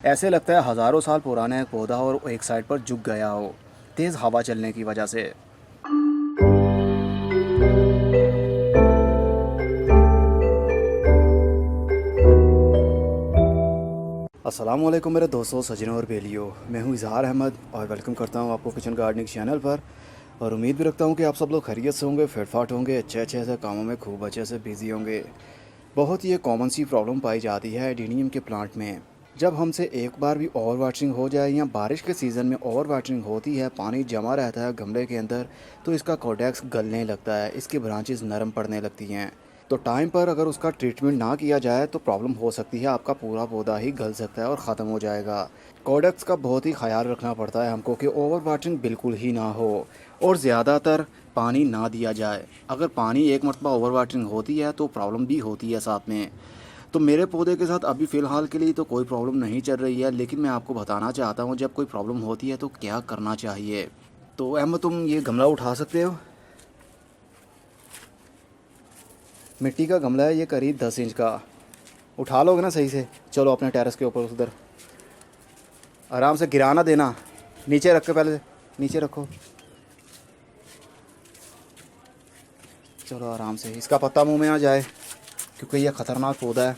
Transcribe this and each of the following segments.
ऐसे लगता है हज़ारों साल पुराना एक पौधा और एक साइड पर झुक गया हो, तेज़ हवा चलने की वजह से। अस्सलाम वालेकुम मेरे दोस्तों, सजनों और बेलियों। मैं हूं इज़हार अहमद और वेलकम करता हूं आपको किचन गार्डनिंग चैनल पर। और उम्मीद भी रखता हूं कि आप सब लोग खैरियत से होंगे, फिटफाट होंगे, अच्छे से कामों में खूब अच्छे से बिज़ी होंगे। बहुत ही एक कॉमन सी प्रॉब्लम पाई जाती है एडेनियम के प्लांट में। जब हमसे एक बार भी ओवर वाटरिंग हो जाए या बारिश के सीज़न में ओवर वाटरिंग होती है, पानी जमा रहता है गमले के अंदर, तो इसका कोडेक्स गलने लगता है, इसकी ब्रांचेस नरम पड़ने लगती हैं। तो टाइम पर अगर उसका ट्रीटमेंट ना किया जाए तो प्रॉब्लम हो सकती है, आपका पूरा पौधा ही गल सकता है और ख़त्म हो जाएगा। कोडेक्स का बहुत ही ख्याल रखना पड़ता है हमको कि ओवर वाटरिंग बिल्कुल ही ना हो और ज़्यादातर पानी ना दिया जाए। अगर पानी एक मरतबा ओवर वाटरिंग होती है तो प्रॉब्लम भी होती है साथ में। तो मेरे पौधे के साथ अभी फ़िलहाल के लिए तो कोई प्रॉब्लम नहीं चल रही है, लेकिन मैं आपको बताना चाहता हूँ जब कोई प्रॉब्लम होती है तो क्या करना चाहिए। तो अहमद, तुम ये गमला उठा सकते हो? मिट्टी का गमला है ये, करीब 10 इंच का। उठा लोगे ना सही से? चलो अपने टेरेस के ऊपर उधर आराम से, गिराना देना। नीचे रख के पहले, नीचे रखो। चलो आराम से, इसका पत्ता मुंह में ना जाए क्योंकि यह ख़तरनाक पौधा है।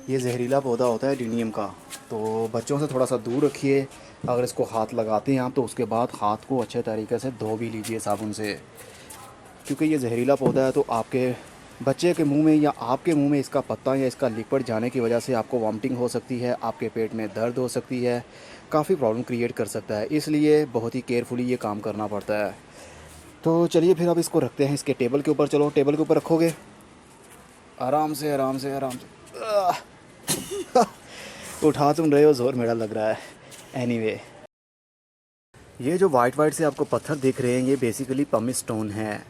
ये जहरीला पौधा होता है एडेनियम का। तो बच्चों से थोड़ा सा दूर रखिए। अगर इसको हाथ लगाते हैं आप तो उसके बाद हाथ को अच्छे तरीके से धो भी लीजिए साबुन से, क्योंकि ये जहरीला पौधा है। तो आपके बच्चे के मुंह में या आपके मुंह में इसका पत्ता या इसका लिक्विड जाने की वजह से आपको वॉमिटिंग हो सकती है, आपके पेट में दर्द हो सकती है, काफ़ी प्रॉब्लम क्रिएट कर सकता है। इसलिए बहुत ही केयरफुली ये काम करना पड़ता है। तो चलिए फिर अब इसको रखते हैं इसके टेबल के ऊपर। चलो टेबल के ऊपर रखोगे? आराम से आराम से आराम से। उठा तुम रहे हो, ज़ोर मेरा लग रहा है। एनीवे, ये जो वाइट वाइट से आपको पत्थर दिख रहे हैं ये बेसिकली पमिस स्टोन है।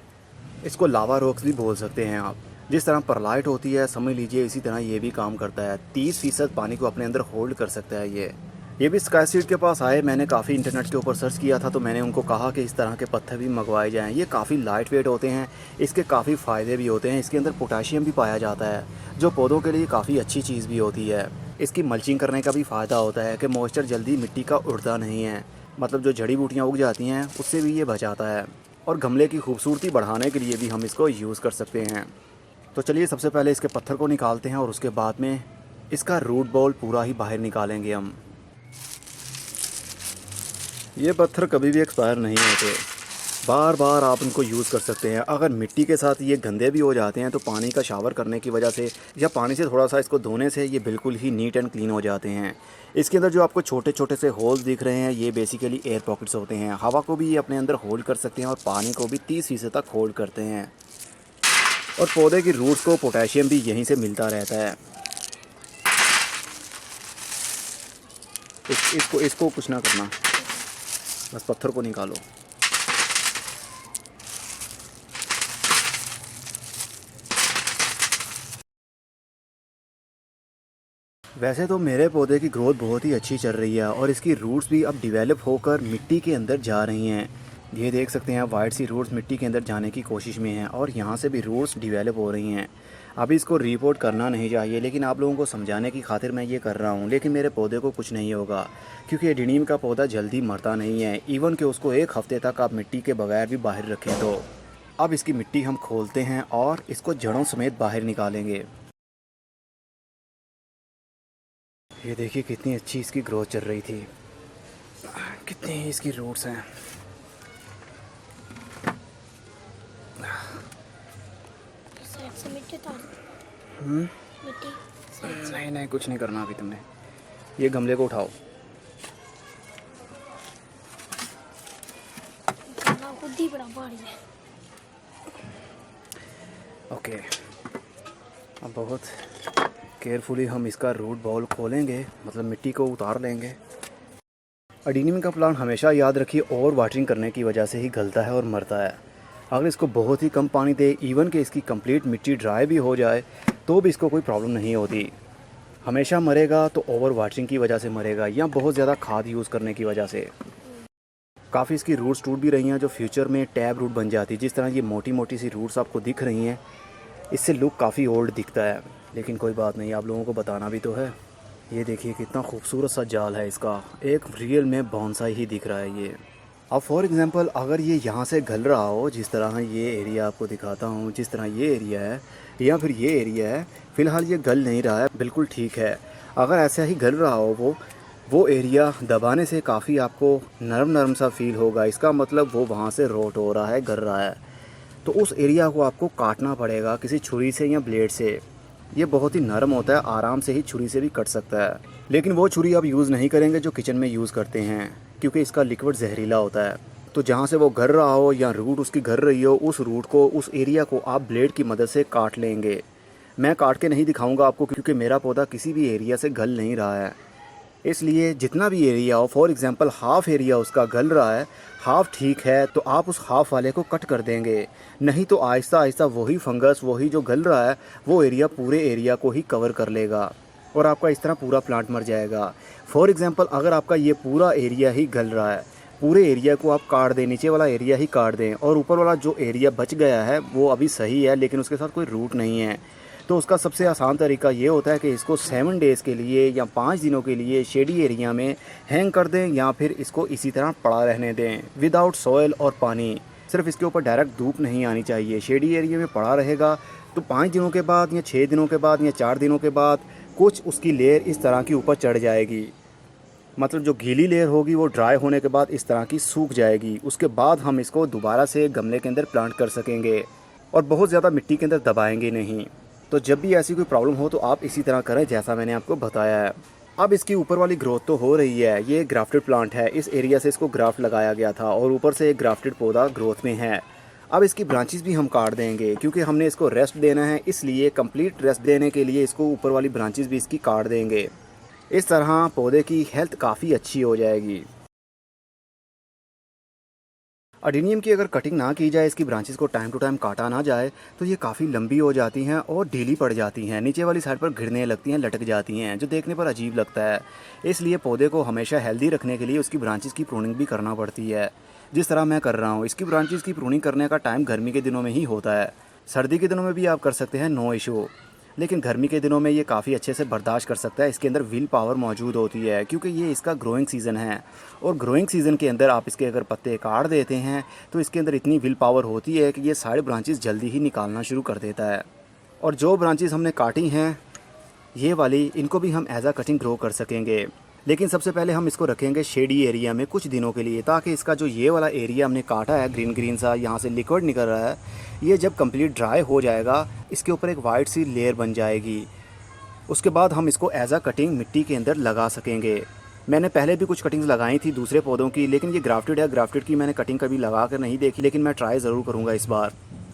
इसको लावा रॉक्स भी बोल सकते हैं आप। जिस तरह परलाइट होती है समझ लीजिए इसी तरह ये भी काम करता है। 30% पानी को अपने अंदर होल्ड कर सकता है ये भी स्काई सीड के पास आए। मैंने काफ़ी इंटरनेट के ऊपर सर्च किया था तो मैंने उनको कहा कि इस तरह के पत्थर भी मंगवाए जाएं। ये काफ़ी लाइट वेट होते हैं, इसके काफ़ी फ़ायदे भी होते हैं। इसके अंदर पोटाशियम भी पाया जाता है जो पौधों के लिए काफ़ी अच्छी चीज़ भी होती है। इसकी मल्चिंग करने का भी फ़ायदा होता है कि मॉइस्चर जल्दी मिट्टी का उड़ता नहीं है, मतलब जो जड़ी बूटियाँ उग जाती हैं उससे भी ये बचाता है। और गमले की खूबसूरती बढ़ाने के लिए भी हम इसको यूज़ कर सकते हैं। तो चलिए सबसे पहले इसके पत्थर को निकालते हैं और उसके बाद में इसका रूट बॉल पूरा ही बाहर निकालेंगे हम। ये पत्थर कभी भी एक्सपायर नहीं होते, बार बार आप इनको यूज़ कर सकते हैं। अगर मिट्टी के साथ ये गंदे भी हो जाते हैं तो पानी का शावर करने की वजह से या पानी से थोड़ा सा इसको धोने से ये बिल्कुल ही नीट एंड क्लीन हो जाते हैं। इसके अंदर जो आपको छोटे छोटे से होल्स दिख रहे हैं ये बेसिकली एयर पॉकेट्स होते हैं। हवा को भी ये अपने अंदर होल्ड कर सकते हैं और पानी को भी 30% तक होल्ड करते हैं। और पौधे की रूट्स को पोटेशियम भी यहीं से मिलता रहता है। इसको इसको कुछ ना करना, बस पत्थर को निकालो। वैसे तो मेरे पौधे की ग्रोथ बहुत ही अच्छी चल रही है और इसकी रूट्स भी अब डेवलप होकर मिट्टी के अंदर जा रही हैं। ये देख सकते हैं वाइट सी रूट्स मिट्टी के अंदर जाने की कोशिश में हैं और यहाँ से भी रूट्स डेवलप हो रही हैं। अभी इसको रिपोर्ट करना नहीं चाहिए लेकिन आप लोगों को समझाने की खातिर मैं ये कर रहा हूँ। लेकिन मेरे पौधे को कुछ नहीं होगा क्योंकि एडेनियम का पौधा जल्दी मरता नहीं है। इवन कि उसको 1 हफ्ते तक आप मिट्टी के बगैर भी बाहर रखें। तो अब इसकी मिट्टी हम खोलते हैं और इसको जड़ों समेत बाहर निकालेंगे। ये देखिए कितनी अच्छी इसकी ग्रोथ चल रही थी, कितनी इसकी रूट्स हैं। साइड से मिट्टी उतार। मिट्टी साइड से। नहीं नहीं, कुछ नहीं करना अभी तुमने। ये गमले को उठाओ। खाना खुद ही बड़ा भारी है। ओके, अब बहुत केयरफुली हम इसका रूट बॉल खोलेंगे, मतलब मिट्टी को उतार लेंगे। एडेनियम का प्लांट हमेशा याद रखिए ओवर वाटरिंग करने की वजह से ही गलता है और मरता है। अगर इसको बहुत ही कम पानी दे, इवन कि इसकी कंप्लीट मिट्टी ड्राई भी हो जाए तो भी इसको कोई प्रॉब्लम नहीं होती। हमेशा मरेगा तो ओवर वाटरिंग की वजह से मरेगा या बहुत ज़्यादा खाद यूज़ करने की वजह से। काफ़ी इसकी रूट्स टूट भी रही हैं जो फ्यूचर में टैब रूट बन जाती है। जिस तरह ये मोटी मोटी सी रूट्स आपको दिख रही हैं, इससे लुक काफ़ी ओल्ड दिखता है, लेकिन कोई बात नहीं, आप लोगों को बताना भी तो है। ये देखिए कितना खूबसूरत सा जाल है इसका, एक रियल में बॉन्साई ही दिख रहा है ये। अब फॉर एग्ज़ाम्पल अगर ये यहाँ से गल रहा हो, जिस तरह ये एरिया आपको दिखाता हूँ, जिस तरह ये एरिया है या फिर ये एरिया है, फ़िलहाल ये गल नहीं रहा है, बिल्कुल ठीक है। अगर ऐसा ही गल रहा हो वो एरिया दबाने से काफ़ी आपको नरम नरम सा फील होगा, इसका मतलब वो वहाँ से रोट हो रहा है, गल रहा है। तो उस एरिया को आपको काटना पड़ेगा किसी छुरी से या ब्लेड से। ये बहुत ही नरम होता है, आराम से ही छुरी से भी कट सकता है। लेकिन वो छुरी आप यूज़ नहीं करेंगे जो किचन में यूज़ करते हैं, क्योंकि इसका लिक्विड जहरीला होता है। तो जहाँ से वो घर रहा हो या रूट उसकी घर रही हो, उस रूट को, उस एरिया को आप ब्लेड की मदद से काट लेंगे। मैं काट के नहीं दिखाऊंगा आपको, क्योंकि मेरा पौधा किसी भी एरिया से गल नहीं रहा है। इसलिए जितना भी एरिया हो, फॉर एग्ज़ाम्पल हाफ़ एरिया उसका गल रहा है, हाफ़ ठीक है, तो आप उस हाफ़ वाले को कट कर देंगे। नहीं तो आहिस्ता आहिस्ता वही फंगस, वही जो गल रहा है, वो एरिया पूरे एरिया को ही कवर कर लेगा और आपका इस तरह पूरा प्लांट मर जाएगा। फॉर एग्ज़ाम्पल अगर आपका ये पूरा एरिया ही गल रहा है, पूरे एरिया को आप काट दें, नीचे वाला एरिया ही काट दें और ऊपर वाला जो एरिया बच गया है वो अभी सही है, लेकिन उसके साथ कोई रूट नहीं है, तो उसका सबसे आसान तरीका ये होता है कि इसको 7 डेज़ के लिए या 5 दिनों के लिए शेडी एरिया में हैंग कर दें, या फिर इसको इसी तरह पड़ा रहने दें विदाउट सॉइल और पानी। सिर्फ इसके ऊपर डायरेक्ट धूप नहीं आनी चाहिए, शेडी एरिया में पड़ा रहेगा। तो 5 दिनों के बाद या 6 दिनों के बाद या 4 दिनों के बाद कुछ उसकी लेयर इस तरह की ऊपर चढ़ जाएगी, मतलब जो गीली लेयर होगी वो ड्राई होने के बाद इस तरह की सूख जाएगी। उसके बाद हम इसको दोबारा से गमले के अंदर प्लांट कर सकेंगे और बहुत ज़्यादा मिट्टी के अंदर दबाएंगे नहीं। तो जब भी ऐसी कोई प्रॉब्लम हो तो आप इसी तरह करें जैसा मैंने आपको बताया है। अब इसकी ऊपर वाली ग्रोथ तो हो रही है, ये ग्राफ्टेड प्लांट है, इस एरिया से इसको ग्राफ्ट लगाया गया था और ऊपर से एक ग्राफ्टेड पौधा ग्रोथ में है। अब इसकी ब्रांचेस भी हम काट देंगे, क्योंकि हमने इसको रेस्ट देना है, इसलिए कंप्लीट रेस्ट देने के लिए इसको ऊपर वाली ब्रांचेस भी इसकी काट देंगे। इस तरह पौधे की हेल्थ काफ़ी अच्छी हो जाएगी। अडीनियम की अगर कटिंग ना की जाए, इसकी ब्रांचेस को टाइम टू टाइम काटा ना जाए, तो ये काफ़ी लंबी हो जाती हैं और ढीली पड़ जाती हैं, नीचे वाली साइड पर गिरने लगती हैं, लटक जाती हैं, जो देखने पर अजीब लगता है। इसलिए पौधे को हमेशा हेल्दी रखने के लिए उसकी ब्रांचेस की प्रूनिंग भी करना पड़ती है, जिस तरह मैं कर रहा हूँ। इसकी ब्रांचेस की प्रूनिंग करने का टाइम गर्मी के दिनों में ही होता है, सर्दी के दिनों में भी आप कर सकते हैं, नो इशू। लेकिन गर्मी के दिनों में ये काफ़ी अच्छे से बर्दाश्त कर सकता है, इसके अंदर विल पावर मौजूद होती है, क्योंकि ये इसका ग्रोइंग सीज़न है। और ग्रोइंग सीज़न के अंदर आप इसके अगर पत्ते काट देते हैं तो इसके अंदर इतनी विल पावर होती है कि ये सारे ब्रांचेस जल्दी ही निकालना शुरू कर देता है। और जो ब्रांचेस हमने काटी हैं ये वाली, इनको भी हम एज आ कटिंग ग्रो कर सकेंगे। लेकिन सबसे पहले हम इसको रखेंगे शेडी एरिया में कुछ दिनों के लिए, ताकि इसका जो ये वाला एरिया हमने काटा है, ग्रीन ग्रीन सा यहाँ से लिक्विड निकल रहा है, ये जब कंप्लीट ड्राई हो जाएगा, इसके ऊपर एक वाइट सी लेयर बन जाएगी। उसके बाद हम इसको एज आ कटिंग मिट्टी के अंदर लगा सकेंगे। मैंने पहले भी कुछ कटिंग्स लगाई थी दूसरे पौधों की, लेकिन ये ग्राफ्टेड है, ग्राफ्टेड की मैंने कटिंग कभी लगा कर नहीं देखी, लेकिन मैं ट्राई ज़रूर करूँगा इस बार।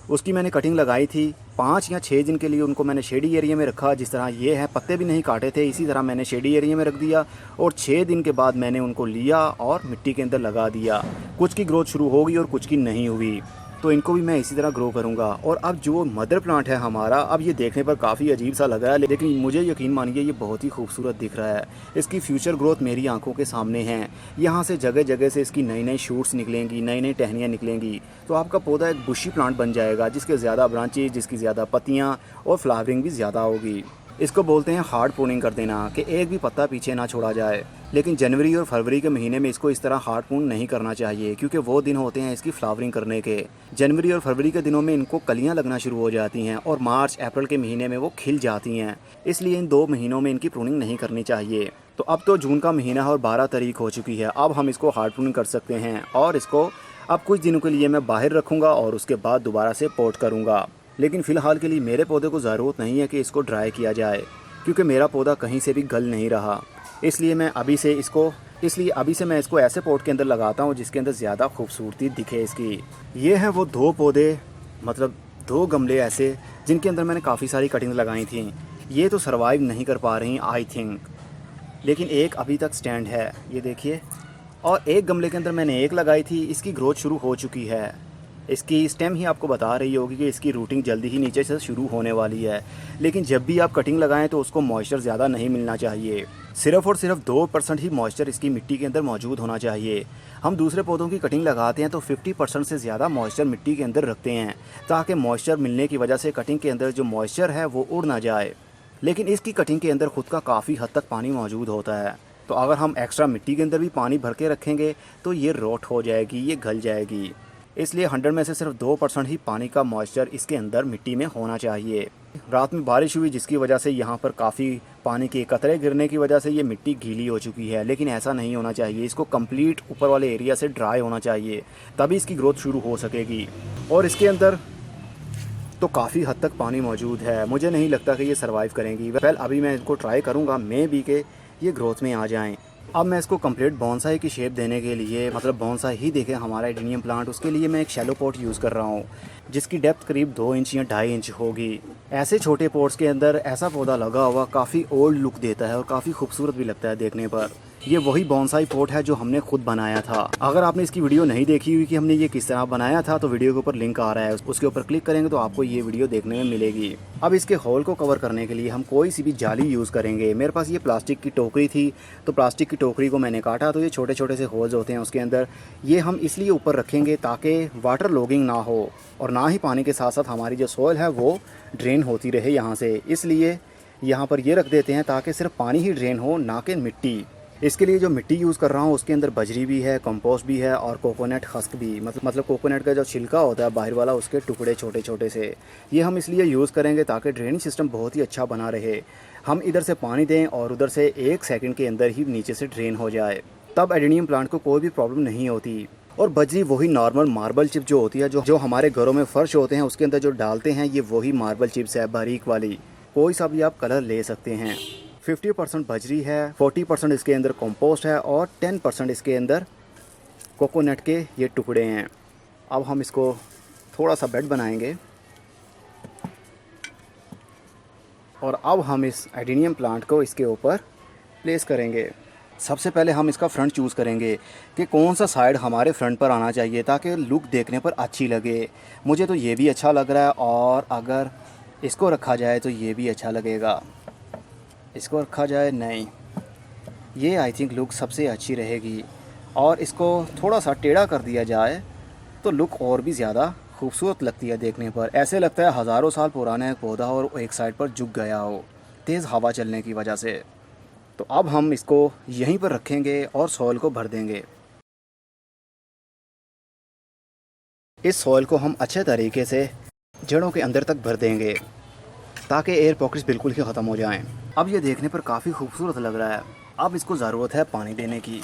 उसकी मैंने कटिंग लगाई थी, 5 या 6 दिन के लिए उनको मैंने शेडी एरिया में रखा, जिस तरह ये है, पत्ते भी नहीं काटे थे, इसी तरह मैंने शेडी एरिया में रख दिया और 6 दिन के बाद मैंने उनको लिया और मिट्टी के अंदर लगा दिया। कुछ की ग्रोथ शुरू होगी और कुछ की नहीं हुई, तो इनको भी मैं इसी तरह ग्रो करूँगा। और अब जो मदर प्लांट है हमारा, अब ये देखने पर काफ़ी अजीब सा लग रहा है, लेकिन मुझे यकीन मानिए ये बहुत ही खूबसूरत दिख रहा है। इसकी फ्यूचर ग्रोथ मेरी आंखों के सामने है, यहाँ से जगह जगह से इसकी नई नई शूट्स निकलेंगी, नई नई टहनियाँ निकलेंगी, तो आपका पौधा एक बुशी प्लांट बन जाएगा, जिसके ज़्यादा ब्रांचेज, जिसकी ज़्यादा पत्तियाँ और फ्लावरिंग भी ज़्यादा होगी। इसको बोलते हैं हार्ड प्रूनिंग कर देना, कि एक भी पत्ता पीछे ना छोड़ा जाए। लेकिन जनवरी और फरवरी के महीने में इसको इस तरह हार्ड प्रून नहीं करना चाहिए, क्योंकि वो दिन होते हैं इसकी फ्लावरिंग करने के। जनवरी और फरवरी के दिनों में इनको कलियां लगना शुरू हो जाती हैं और मार्च अप्रैल के महीने में वो खिल जाती हैं, इसलिए इन 2 महीनों में इनकी प्रूनिंग नहीं करनी चाहिए। तो अब तो जून का महीना है और 12 तारीख हो चुकी है, अब हम इसको हार्ड प्रूनिंग कर सकते हैं और इसको अब कुछ दिनों के लिए मैं बाहर रखूँगा और उसके बाद दोबारा से पोट करूँगा। लेकिन फ़िलहाल के लिए मेरे पौधे को ज़रूरत नहीं है कि इसको ड्राई किया जाए, क्योंकि मेरा पौधा कहीं से भी गल नहीं रहा। इसलिए अभी से मैं इसको ऐसे पॉट के अंदर लगाता हूँ जिसके अंदर ज़्यादा खूबसूरती दिखे इसकी। ये हैं वो 2 पौधे, मतलब 2 गमले ऐसे, जिनके अंदर मैंने काफ़ी सारी कटिंग लगाई थी। ये तो सर्वाइव नहीं कर पा रही आई थिंक, लेकिन एक अभी तक स्टैंड है, ये देखिए। और एक गमले के अंदर मैंने एक लगाई थी, इसकी ग्रोथ शुरू हो चुकी है। इसकी स्टेम ही आपको बता रही होगी कि इसकी रूटिंग जल्दी ही नीचे से शुरू होने वाली है। लेकिन जब भी आप कटिंग लगाएं तो उसको मॉइस्चर ज़्यादा नहीं मिलना चाहिए, सिर्फ़ और सिर्फ 2% ही मॉइस्चर इसकी मिट्टी के अंदर मौजूद होना चाहिए। हम दूसरे पौधों की कटिंग लगाते हैं तो 50% से ज़्यादा मॉइस्चर मिट्टी के अंदर रखते हैं, ताकि मॉइस्चर मिलने की वजह से कटिंग के अंदर जो मॉइस्चर है वो उड़ ना जाए। लेकिन इसकी कटिंग के अंदर खुद का काफ़ी हद तक पानी मौजूद होता है। तो अगर हम एक्स्ट्रा मिट्टी के अंदर भी पानी भर के रखेंगे तो ये रोट हो जाएगी, ये गल जाएगी। इसलिए 100 में से सिर्फ 2% ही पानी का मॉइस्चर इसके अंदर मिट्टी में होना चाहिए। रात में बारिश हुई जिसकी वजह से यहाँ पर काफ़ी पानी के कतरे गिरने की वजह से ये मिट्टी गीली हो चुकी है, लेकिन ऐसा नहीं होना चाहिए। इसको कंप्लीट ऊपर वाले एरिया से ड्राई होना चाहिए, तभी इसकी ग्रोथ शुरू हो सकेगी। और इसके अंदर तो काफ़ी हद तक पानी मौजूद है, मुझे नहीं लगता कि ये सर्वाइव करेंगी। वेल अभी मैं इनको ट्राई करूँगा, मे बी के ये ग्रोथ में आ जाएँ। अब मैं इसको कंप्लीट बोनसाई की शेप देने के लिए, मतलब बोनसाई ही देखें हमारा एडेनियम प्लांट, उसके लिए मैं एक शैलो पॉट यूज़ कर रहा हूँ जिसकी डेप्थ करीब 2 इंच या 2.5 इंच होगी। ऐसे छोटे पॉट्स के अंदर ऐसा पौधा लगा हुआ काफ़ी ओल्ड लुक देता है और काफ़ी खूबसूरत भी लगता है देखने पर। ये वही बोनसाई पॉट है जो हमने खुद बनाया था। अगर आपने इसकी वीडियो नहीं देखी हुई कि हमने ये किस तरह बनाया था, तो वीडियो के ऊपर लिंक आ रहा है, उसके ऊपर क्लिक करेंगे तो आपको ये वीडियो देखने में मिलेगी। अब इसके होल को कवर करने के लिए हम कोई सी भी जाली यूज़ करेंगे। मेरे पास ये प्लास्टिक की टोकरी थी, तो प्लास्टिक की टोकरी को मैंने काटा, तो ये छोटे छोटे से होल्स होते हैं उसके अंदर। ये हम इसलिए ऊपर रखेंगे ताकि वाटर लॉगिंग ना हो और ना ही पानी के साथ साथ हमारी जो सॉइल है वो ड्रेन होती रहे यहाँ से। इसलिए यहाँ पर ये रख देते हैं ताकि सिर्फ पानी ही ड्रेन हो, ना कि मिट्टी। इसके लिए जो मिट्टी यूज़ कर रहा हूँ उसके अंदर बजरी भी है, कंपोस्ट भी है और कोकोनट हस्क भी, मतलब कोकोनट का जो छिलका होता है बाहर वाला, उसके टुकड़े छोटे छोटे से। ये हम इसलिए यूज़ करेंगे ताकि ड्रेनेज सिस्टम बहुत ही अच्छा बना रहे। हम इधर से पानी दें और उधर से 1 सेकंड के अंदर ही नीचे से ड्रेन हो जाए, तब एडेनियम प्लांट को कोई भी प्रॉब्लम नहीं होती। और बजरी वही नॉर्मल मार्बल चिप जो होती है, जो हमारे घरों में फ़र्श होते हैं उसके अंदर जो डालते हैं, ये वही मार्बल चिप्स है, बारीक वाली। कोई सा भी आप कलर ले सकते हैं। 50% बजरी है, 40% इसके अंदर कंपोस्ट है और 10% इसके अंदर कोकोनट के ये टुकड़े हैं। अब हम इसको थोड़ा सा बेड बनाएंगे और अब हम इस एडेनियम प्लांट को इसके ऊपर प्लेस करेंगे। सबसे पहले हम इसका फ्रंट चूज़ करेंगे कि कौन सा साइड हमारे फ्रंट पर आना चाहिए ताकि लुक देखने पर अच्छी लगे। मुझे तो ये भी अच्छा लग रहा है और अगर इसको रखा जाए तो ये भी अच्छा लगेगा। इसको रखा जाए, नहीं, ये आई थिंक लुक सबसे अच्छी रहेगी। और इसको थोड़ा सा टेढ़ा कर दिया जाए तो लुक और भी ज़्यादा खूबसूरत लगती है देखने पर। ऐसे लगता है हज़ारों साल पुराना एक पौधा और एक साइड पर झुक गया हो तेज़ हवा चलने की वजह से। तो अब हम इसको यहीं पर रखेंगे और सॉइल को भर देंगे। इस सॉइल को हम अच्छे तरीके से जड़ों के अंदर तक भर देंगे ताकि एयर पॉकेट्स बिल्कुल ही ख़त्म हो जाएं। अब ये देखने पर काफ़ी खूबसूरत लग रहा है। अब इसको ज़रूरत है पानी देने की।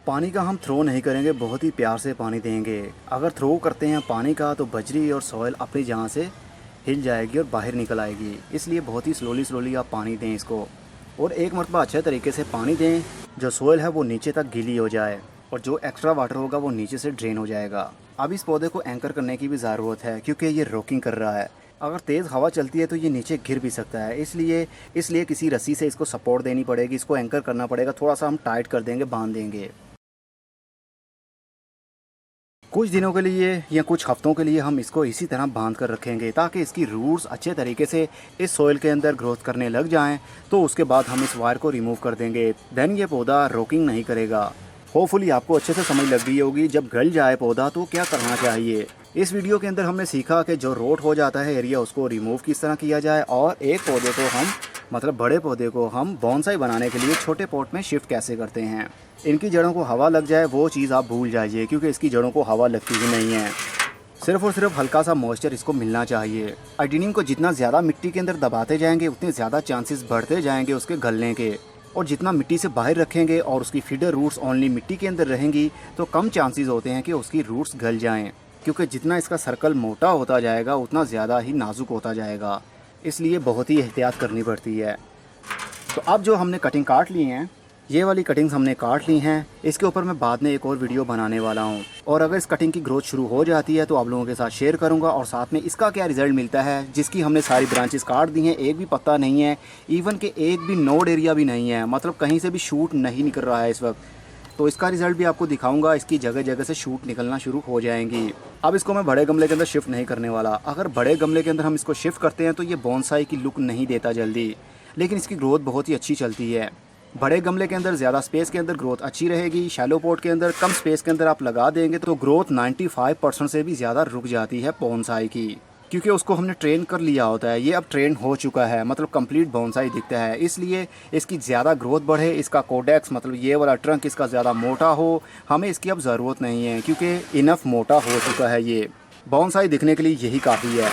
पानी का हम थ्रो नहीं करेंगे, बहुत ही प्यार से पानी देंगे। अगर थ्रो करते हैं पानी का तो बजरी और सॉइल अपनी जगह से हिल जाएगी और बाहर निकल आएगी। इसलिए बहुत ही स्लोली आप पानी दें इसको, और एक मरतबा अच्छे तरीके से पानी दें, जो सॉइल है वो नीचे तक गीली हो जाए और जो एक्स्ट्रा वाटर होगा वो नीचे से ड्रेन हो जाएगा। अब इस पौधे को एंकर करने की भी ज़रूरत है क्योंकि ये रॉकिंग कर रहा है। अगर तेज़ हवा चलती है तो ये नीचे गिर भी सकता है, इसलिए किसी रस्सी से इसको सपोर्ट देनी पड़ेगी, इसको एंकर करना पड़ेगा। थोड़ा सा हम टाइट कर देंगे, बांध देंगे। कुछ दिनों के लिए या कुछ हफ्तों के लिए हम इसको इसी तरह बांध कर रखेंगे ताकि इसकी रूट्स अच्छे तरीके से इस सॉइल के अंदर ग्रोथ करने लग जाएं। तो उसके बाद हम इस वायर को रिमूव कर देंगे। देन ये पौधा रॉकिंग नहीं करेगा। होपफुली आपको अच्छे से समझ लग गई होगी जब गल जाए पौधा तो क्या करना चाहिए। इस वीडियो के अंदर हमने सीखा कि जो रोट हो जाता है एरिया उसको रिमूव किस तरह किया जाए, और एक पौधे को हम, मतलब बड़े पौधे को हम बोनसाई बनाने के लिए छोटे पॉट में शिफ्ट कैसे करते हैं। इनकी जड़ों को हवा लग जाए वो चीज़ आप भूल जाइए क्योंकि इसकी जड़ों को हवा लगती ही नहीं है। सिर्फ और सिर्फ हल्का सा मॉइस्चर इसको मिलना चाहिए। एडेनियम को जितना ज़्यादा मिट्टी के अंदर दबाते जाएंगे उतने ज़्यादा चांसेस बढ़ते जाएंगे उसके गलने के, और जितना मिट्टी से बाहर रखेंगे और उसकी फीडर रूट्स ओनली मिट्टी के अंदर रहेंगी तो कम चांसेस होते हैं कि उसकी रूट्स गल जाएं, क्योंकि जितना इसका सर्कल मोटा होता जाएगा उतना ज़्यादा ही नाजुक होता जाएगा। इसलिए बहुत ही एहतियात करनी पड़ती है। तो अब जो हमने कटिंग काट ली हैं, ये वाली कटिंग्स हमने काट ली हैं, इसके ऊपर मैं बाद में एक और वीडियो बनाने वाला हूँ, और अगर इस कटिंग की ग्रोथ शुरू हो जाती है तो आप लोगों के साथ शेयर करूँगा, और साथ में इसका क्या रिज़ल्ट मिलता है। जिसकी हमने सारी ब्रांचेस काट दी हैं, एक भी पत्ता नहीं है, इवन के एक भी नोड एरिया भी नहीं है, मतलब कहीं से भी शूट नहीं निकल रहा है इस वक्त। तो इसका रिज़ल्ट भी आपको दिखाऊंगा। इसकी जगह जगह से शूट निकलना शुरू हो जाएंगी। अब इसको मैं बड़े गमले के अंदर शिफ्ट नहीं करने वाला। अगर बड़े गमले के अंदर हम इसको शिफ्ट करते हैं तो ये बोनसाई की लुक नहीं देता जल्दी, लेकिन इसकी ग्रोथ बहुत ही अच्छी चलती है। बड़े गमले के अंदर ज़्यादा स्पेस के अंदर ग्रोथ अच्छी रहेगी। शैलो पॉट के अंदर कम स्पेस के अंदर आप लगा देंगे तो ग्रोथ 95% से भी ज़्यादा रुक जाती है बोनसाई की। क्योंकि उसको हमने ट्रेन कर लिया होता है। ये अब ट्रेन हो चुका है, मतलब कंप्लीट बोनसाई दिखता है, इसलिए इसकी ज़्यादा ग्रोथ बढ़े, इसका कोडेक्स मतलब ये वाला ट्रंक इसका ज़्यादा मोटा हो, हमें इसकी अब ज़रूरत नहीं है क्योंकि इनफ मोटा हो चुका है। ये बोनसाई दिखने के लिए यही काफ़ी है।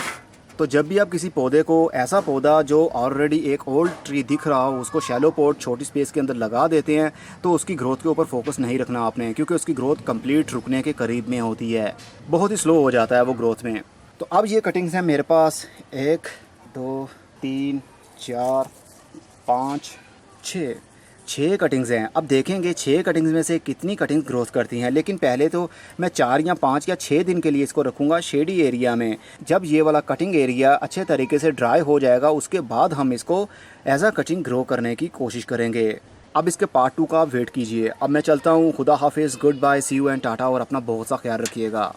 तो जब भी आप किसी पौधे को, ऐसा पौधा जो ऑलरेडी एक ओल्ड ट्री दिख रहा हो, उसको शैलो पॉट छोटी स्पेस के अंदर लगा देते हैं, तो उसकी ग्रोथ के ऊपर फोकस नहीं रखना आपने, क्योंकि उसकी ग्रोथ कंप्लीट रुकने के करीब में होती है, बहुत ही स्लो हो जाता है वो ग्रोथ में। तो अब ये कटिंग्स हैं मेरे पास 1 2 3 4 5 6 कटिंग्स हैं। अब देखेंगे 6 कटिंग्स में से कितनी कटिंग्स ग्रोथ करती हैं, लेकिन पहले तो मैं 4 या 5 या 6 दिन के लिए इसको रखूँगा शेडी एरिया में। जब ये वाला कटिंग एरिया अच्छे तरीके से ड्राई हो जाएगा, उसके बाद हम इसको एज अ कटिंग ग्रो करने की कोशिश करेंगे। अब इसके पार्ट 2 का आप वेट कीजिए। अब मैं चलता हूँ, खुदा हाफिज़, good bye, see you and tata, और अपना बहुत सा ख्याल रखिएगा।